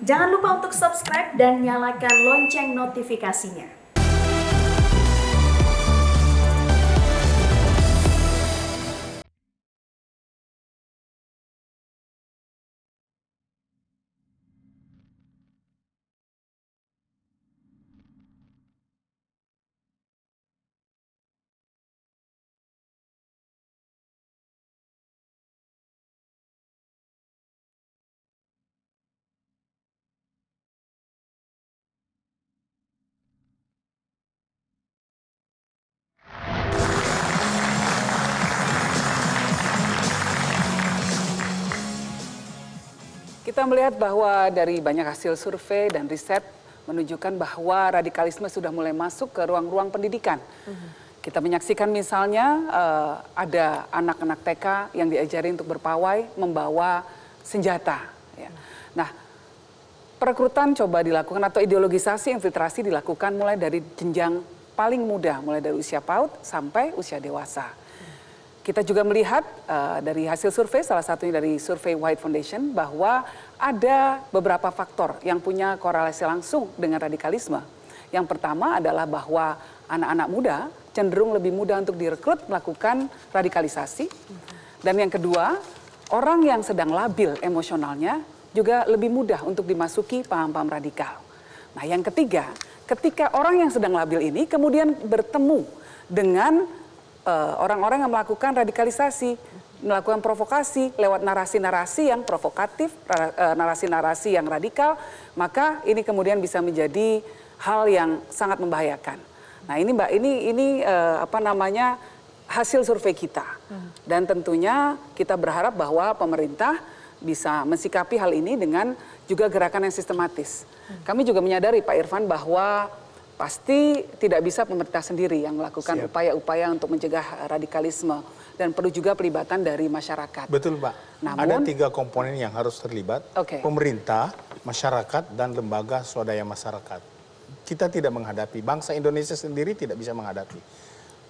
Jangan lupa untuk subscribe dan nyalakan lonceng notifikasinya. Kita melihat bahwa dari banyak hasil survei dan riset menunjukkan bahwa radikalisme sudah mulai masuk ke ruang-ruang pendidikan. Kita menyaksikan misalnya ada anak-anak TK yang diajari untuk berpawai membawa senjata. Ya. Nah, perekrutan coba dilakukan atau ideologisasi infiltrasi dilakukan mulai dari jenjang paling muda, mulai dari usia PAUD sampai usia dewasa. Kita juga melihat dari hasil survei, salah satunya dari survei White Foundation, bahwa ada beberapa faktor yang punya korelasi langsung dengan radikalisme. Yang pertama adalah bahwa anak-anak muda cenderung lebih mudah untuk direkrut melakukan radikalisasi. Dan yang kedua, orang yang sedang labil emosionalnya juga lebih mudah untuk dimasuki paham-paham radikal. Nah, yang ketiga, ketika orang yang sedang labil ini kemudian bertemu dengan orang-orang yang melakukan radikalisasi, melakukan provokasi lewat narasi-narasi yang provokatif, narasi-narasi yang radikal, maka ini kemudian bisa menjadi hal yang sangat membahayakan. Nah, ini Mbak, ini hasil survei kita. Dan tentunya kita berharap bahwa pemerintah bisa mensikapi hal ini dengan juga gerakan yang sistematis. Kami juga menyadari Pak Irfan bahwa pasti tidak bisa pemerintah sendiri yang melakukan upaya-upaya untuk mencegah radikalisme dan perlu juga pelibatan dari masyarakat. Betul, Pak. Ada 3 komponen yang harus terlibat, pemerintah, masyarakat, dan lembaga swadaya masyarakat. Kita tidak menghadapi, bangsa Indonesia sendiri tidak bisa menghadapi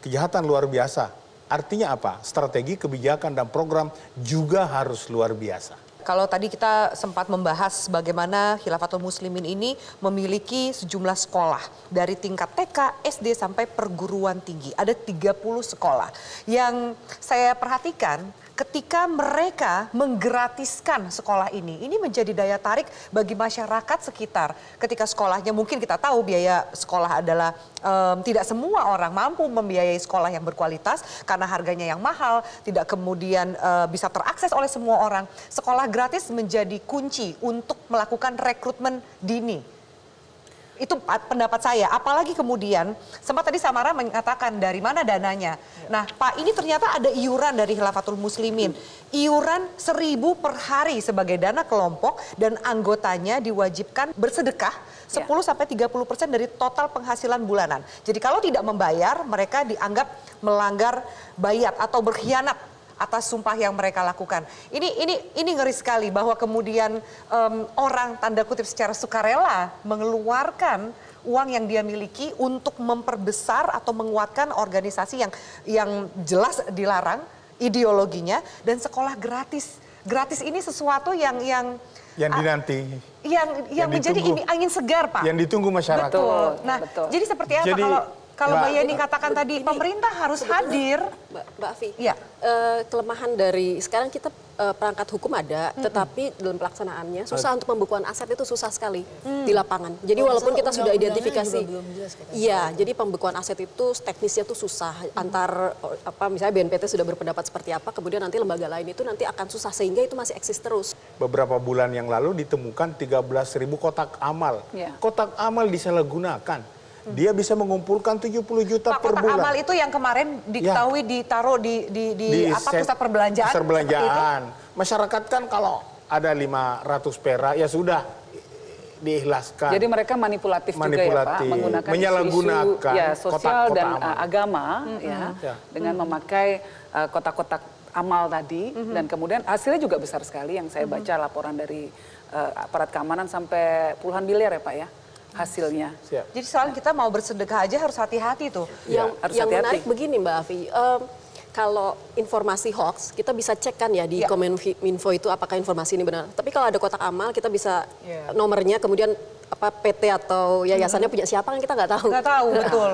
kejahatan luar biasa. Artinya apa? Strategi, kebijakan, dan program juga harus luar biasa. Kalau tadi kita sempat membahas bagaimana Khilafatul Muslimin ini memiliki sejumlah sekolah dari tingkat TK, SD sampai perguruan tinggi. Ada 30 sekolah. Yang saya perhatikan ketika mereka menggratiskan sekolah ini menjadi daya tarik bagi masyarakat sekitar. Ketika sekolahnya, mungkin kita tahu biaya sekolah adalah tidak semua orang mampu membiayai sekolah yang berkualitas karena harganya yang mahal, tidak kemudian bisa terakses oleh semua orang. Sekolah gratis menjadi kunci untuk melakukan rekrutmen dini. Itu pendapat saya, apalagi kemudian sempat tadi Samara mengatakan dari mana dananya. Nah, Pak, ini ternyata ada iuran dari Khilafatul Muslimin. Iuran 1.000 per hari sebagai dana kelompok dan anggotanya diwajibkan bersedekah 10-30% dari total penghasilan bulanan. Jadi kalau tidak membayar, mereka dianggap melanggar bayat atau berkhianat atas sumpah yang mereka lakukan. Ini ngeri sekali bahwa kemudian orang tanda kutip secara sukarela mengeluarkan uang yang dia miliki untuk memperbesar atau menguatkan organisasi yang jelas dilarang ideologinya, dan sekolah gratis. Gratis ini sesuatu yang dinanti, yang menjadi angin segar, Pak. Yang ditunggu masyarakat. Betul. Nah, jadi seperti apa kalau Mbak Yeni katakan tadi pemerintah harus hadir. Mbak Afi, ya. Kelemahan dari sekarang kita perangkat hukum ada, tetapi dalam pelaksanaannya susah untuk pembukuan aset, itu susah sekali di lapangan. Jadi walaupun kita sudah identifikasi, iya, jadi pembukuan aset itu teknisnya tuh susah. Misalnya BNPT sudah berpendapat seperti apa, kemudian nanti lembaga lain itu nanti akan susah, sehingga itu masih eksis terus. Beberapa bulan yang lalu ditemukan 13.000 kotak amal. Kotak amal disalahgunakan. Dia bisa mengumpulkan 70 juta per bulan. Kotak amal itu yang kemarin diketahui ditaruh di pusat perbelanjaan. Pusat perbelanjaan. Masyarakat kan kalau ada 500 perak ya sudah diikhlaskan. Jadi mereka manipulatif juga ya Pak, menggunakan menyalahgunakan sosial kotak-kotak dan amal. Agama dengan memakai kotak-kotak amal tadi, dan kemudian hasilnya juga besar sekali. Yang saya baca laporan dari aparat keamanan sampai puluhan miliar ya Pak ya hasilnya. Jadi soal kita mau bersedekah aja harus hati-hati tuh. Yang menarik begini Mbak Afi, kalau informasi hoax, kita bisa cek kan ya di Kominfo itu apakah informasi ini benar. Tapi kalau ada kotak amal, kita bisa nomornya, kemudian PT atau yayasannya punya siapa kan kita nggak tahu. Nggak tahu, betul.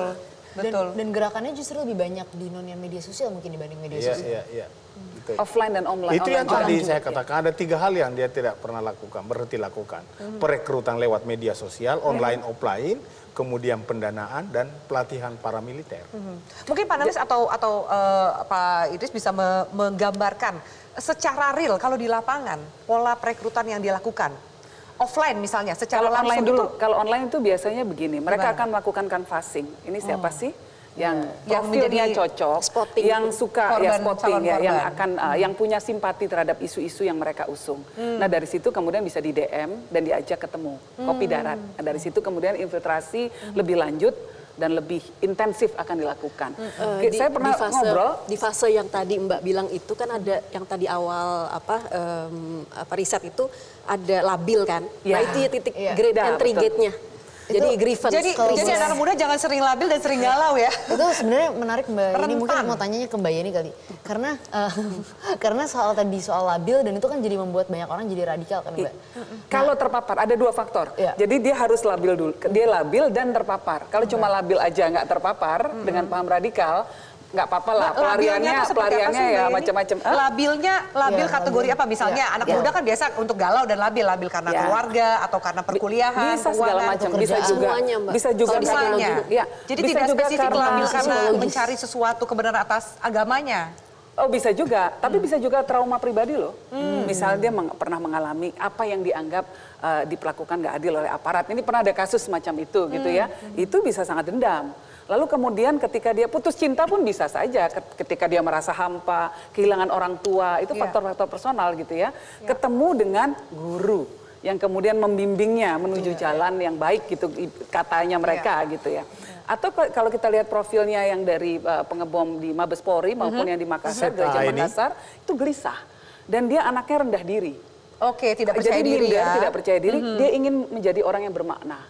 Dan gerakannya justru lebih banyak di media sosial mungkin dibanding media sosial. Iya. Offline dan online. Itu yang tadi saya katakan, ada 3 hal yang dia tidak pernah lakukan, berhenti lakukan. Perekrutan lewat media sosial, online, offline, kemudian pendanaan dan pelatihan paramiliter. Mungkin Pak Nalis atau Pak Idris bisa menggambarkan secara real kalau di lapangan pola perekrutan yang dilakukan. Offline misalnya, secara kalau online langsung dulu, itu, kalau online itu biasanya begini, mereka gimana? akan melakukan canvassing. Ini siapa sih yang Yang profilnya menjadi cocok, spotting. yang suka Korban, spotting calon ya, yang korban. akan yang punya simpati terhadap isu-isu yang mereka usung. Nah dari situ kemudian bisa di DM dan diajak ketemu kopi darat. Nah, dari situ kemudian infiltrasi lebih lanjut dan lebih intensif akan dilakukan. Saya pernah ngobrol di fase yang tadi Mbak bilang itu kan ada yang tadi awal riset itu ada labil kan. Nah itu ya titik grade entry gate-nya. Jadi grievance. Jadi anak muda jangan sering labil dan sering galau ya. Itu sebenarnya menarik Mbak Yeni, mungkin mau tanyanya ke Mbak Yeni kali. Karena soal labil dan itu kan jadi membuat banyak orang jadi radikal kan Mbak. Kalau terpapar ada 2 faktor. Jadi dia harus labil dulu. Dia labil dan terpapar. Kalau cuma labil aja nggak terpapar dengan paham radikal, nggak apa-apa lah. Pelariannya ya macam-macam. Labil kategori apa? Misalnya anak muda kan biasa untuk galau dan labil karena keluarga atau karena perkuliahan, bisa segala macam, bisa juga, semuanya, Mbak. bisa juga misalnya. Ya, Jadi bisa tidak juga spesifik labil karena psikologis. mencari sesuatu kebenaran atas agamanya. Oh bisa juga, tapi bisa juga trauma pribadi loh. Misalnya dia pernah mengalami apa yang dianggap diperlakukan nggak adil oleh aparat. Ini pernah ada kasus semacam itu gitu ya. Itu bisa sangat dendam. Lalu kemudian ketika dia putus cinta pun bisa saja, ketika dia merasa hampa, kehilangan orang tua, itu faktor-faktor personal gitu ya. Ketemu dengan guru yang kemudian membimbingnya menuju jalan yang baik gitu katanya mereka gitu ya. Atau kalau kita lihat profilnya yang dari pengebom di Mabes Polri maupun yang di Makassar, Gereja Makassar, itu gelisah. Dan dia anaknya rendah diri. Oke, tidak percaya Jadi diri minder, ya. tidak percaya diri, dia ingin menjadi orang yang bermakna.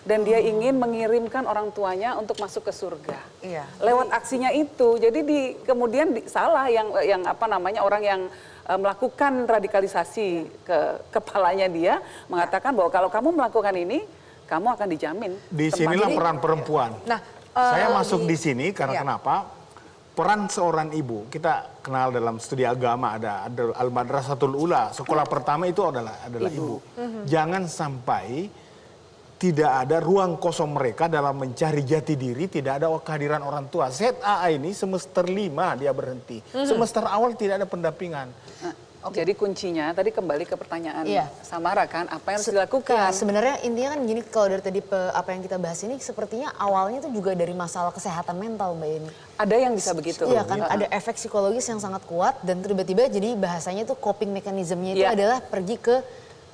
Dan dia ingin mengirimkan orang tuanya untuk masuk ke surga. Iya. Lewat aksinya itu, jadi kemudian salah yang apa namanya orang yang melakukan radikalisasi ke kepalanya dia mengatakan bahwa kalau kamu melakukan ini, kamu akan dijamin. Di sinilah peran perempuan. Nah, Saya masuk di sini karena kenapa? Peran seorang ibu, kita kenal dalam studi agama ada Al-Madrasatul Ula, sekolah pertama itu adalah ibu. Jangan sampai tidak ada ruang kosong mereka dalam mencari jati diri, tidak ada kehadiran orang tua. ZAA ini semester 5 dia berhenti. Semester awal tidak ada pendampingan. Jadi kuncinya tadi kembali ke pertanyaan Samara kan, apa yang harus dilakukan? Sebenarnya intinya kan gini, kalau dari tadi apa yang kita bahas ini sepertinya awalnya itu juga dari masalah kesehatan mental Mbak Yeni. Ada yang bisa begitu. Iya kan, ada efek psikologis yang sangat kuat dan tiba-tiba jadi bahasanya itu coping mekanismenya itu adalah pergi ke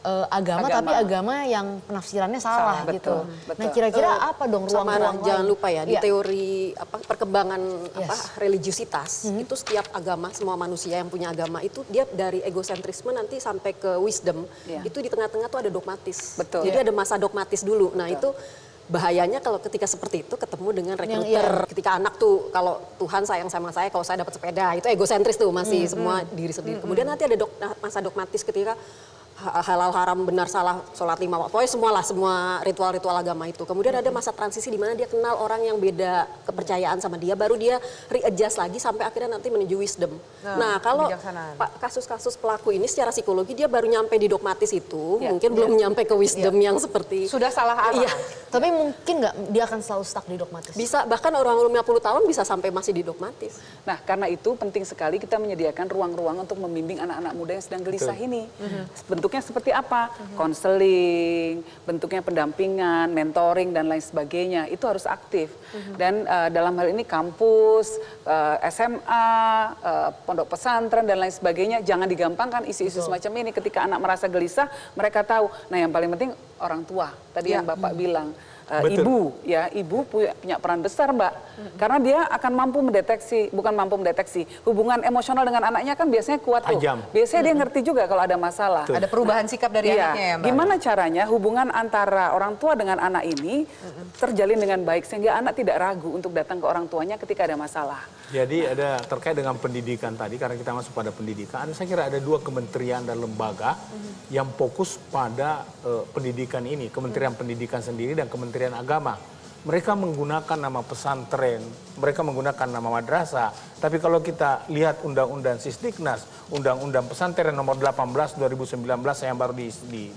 agama, tapi agama yang penafsirannya salah gitu. Betul. Nah kira-kira apa dong ruang-ruang jangan lupa ya, di Iya. teori perkembangan religiusitas itu setiap agama, semua manusia yang punya agama itu dia dari egosentrisme nanti sampai ke wisdom, itu di tengah-tengah tuh ada dogmatis. Betul. Jadi ada masa dogmatis dulu. Nah itu bahayanya kalau ketika seperti itu ketemu dengan rekruter. Ketika anak tuh kalau Tuhan sayang sama saya, kalau saya dapat sepeda, itu egosentris tuh masih semua diri sendiri. Kemudian nanti ada masa dogmatis ketika halal haram benar salah sholat 5 waktu, pokoknya semua ritual-ritual agama itu. Kemudian ada masa transisi di mana dia kenal orang yang beda kepercayaan sama dia, baru dia readjust lagi sampai akhirnya nanti menuju wisdom. Nah kalau kasus-kasus pelaku ini secara psikologi dia baru nyampe di dogmatis itu, mungkin belum nyampe ke wisdom yang seperti sudah salah arah. Iya. Tapi mungkin nggak dia akan selalu stuck di dogmatis? Bisa, bahkan orang 50 tahun bisa sampai masih di dogmatis. Nah, karena itu penting sekali kita menyediakan ruang-ruang untuk membimbing anak-anak muda yang sedang gelisah ini. Bentuknya seperti apa? Konseling, bentuknya pendampingan, mentoring, dan lain sebagainya. Itu harus aktif. Dan dalam hal ini kampus, SMA, pondok pesantren, dan lain sebagainya, jangan digampangkan isu-isu semacam ini. Ketika anak merasa gelisah, mereka tahu. Nah, yang paling penting orang tua, tadi yang Bapak bilang. ibu, ya ibu punya peran besar Mbak, karena dia akan mampu mendeteksi, bukan mampu mendeteksi, hubungan emosional dengan anaknya kan biasanya kuat tuh. Tajam. Biasanya dia ngerti juga kalau ada masalah. Ada perubahan sikap dari Iya. anaknya ya Mbak? Gimana caranya hubungan antara orang tua dengan anak ini terjalin dengan baik sehingga anak tidak ragu untuk datang ke orang tuanya ketika ada masalah. Jadi ada terkait dengan pendidikan tadi, karena kita masuk pada pendidikan, saya kira ada 2 kementerian dan lembaga yang fokus pada pendidikan ini, Kementerian Pendidikan sendiri dan Kementerian Agama. Mereka menggunakan nama pesantren, mereka menggunakan nama madrasah. Tapi kalau kita lihat Undang-Undang Sisdiknas, Undang-Undang Pesantren nomor 18 2019 yang baru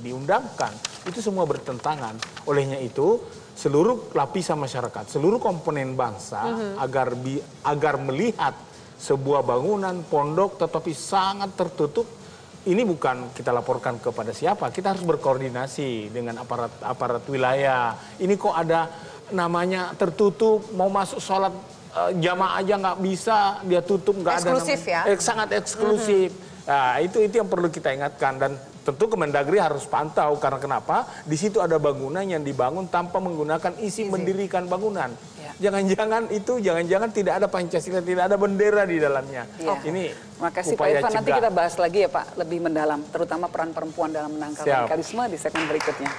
diundangkan, itu semua bertentangan. Olehnya itu, seluruh lapisan masyarakat, seluruh komponen bangsa agar melihat sebuah bangunan pondok tetapi sangat tertutup, ini bukan kita laporkan kepada siapa, kita harus berkoordinasi dengan aparat wilayah. Ini kok ada namanya tertutup, mau masuk sholat jamaah aja nggak bisa, dia tutup, nggak ada eksklusif namanya, ya? sangat eksklusif. Nah, itu yang perlu kita ingatkan, dan tentu Kemendagri harus pantau, karena kenapa? Di situ ada bangunan yang dibangun tanpa menggunakan izin mendirikan bangunan. Jangan-jangan tidak ada Pancasila, tidak ada bendera di dalamnya. Ini Makasih Pak upaya Irfan, nanti cegah. kita bahas lagi ya Pak, lebih mendalam, terutama peran perempuan dalam menangkal radikalisme di segmen berikutnya.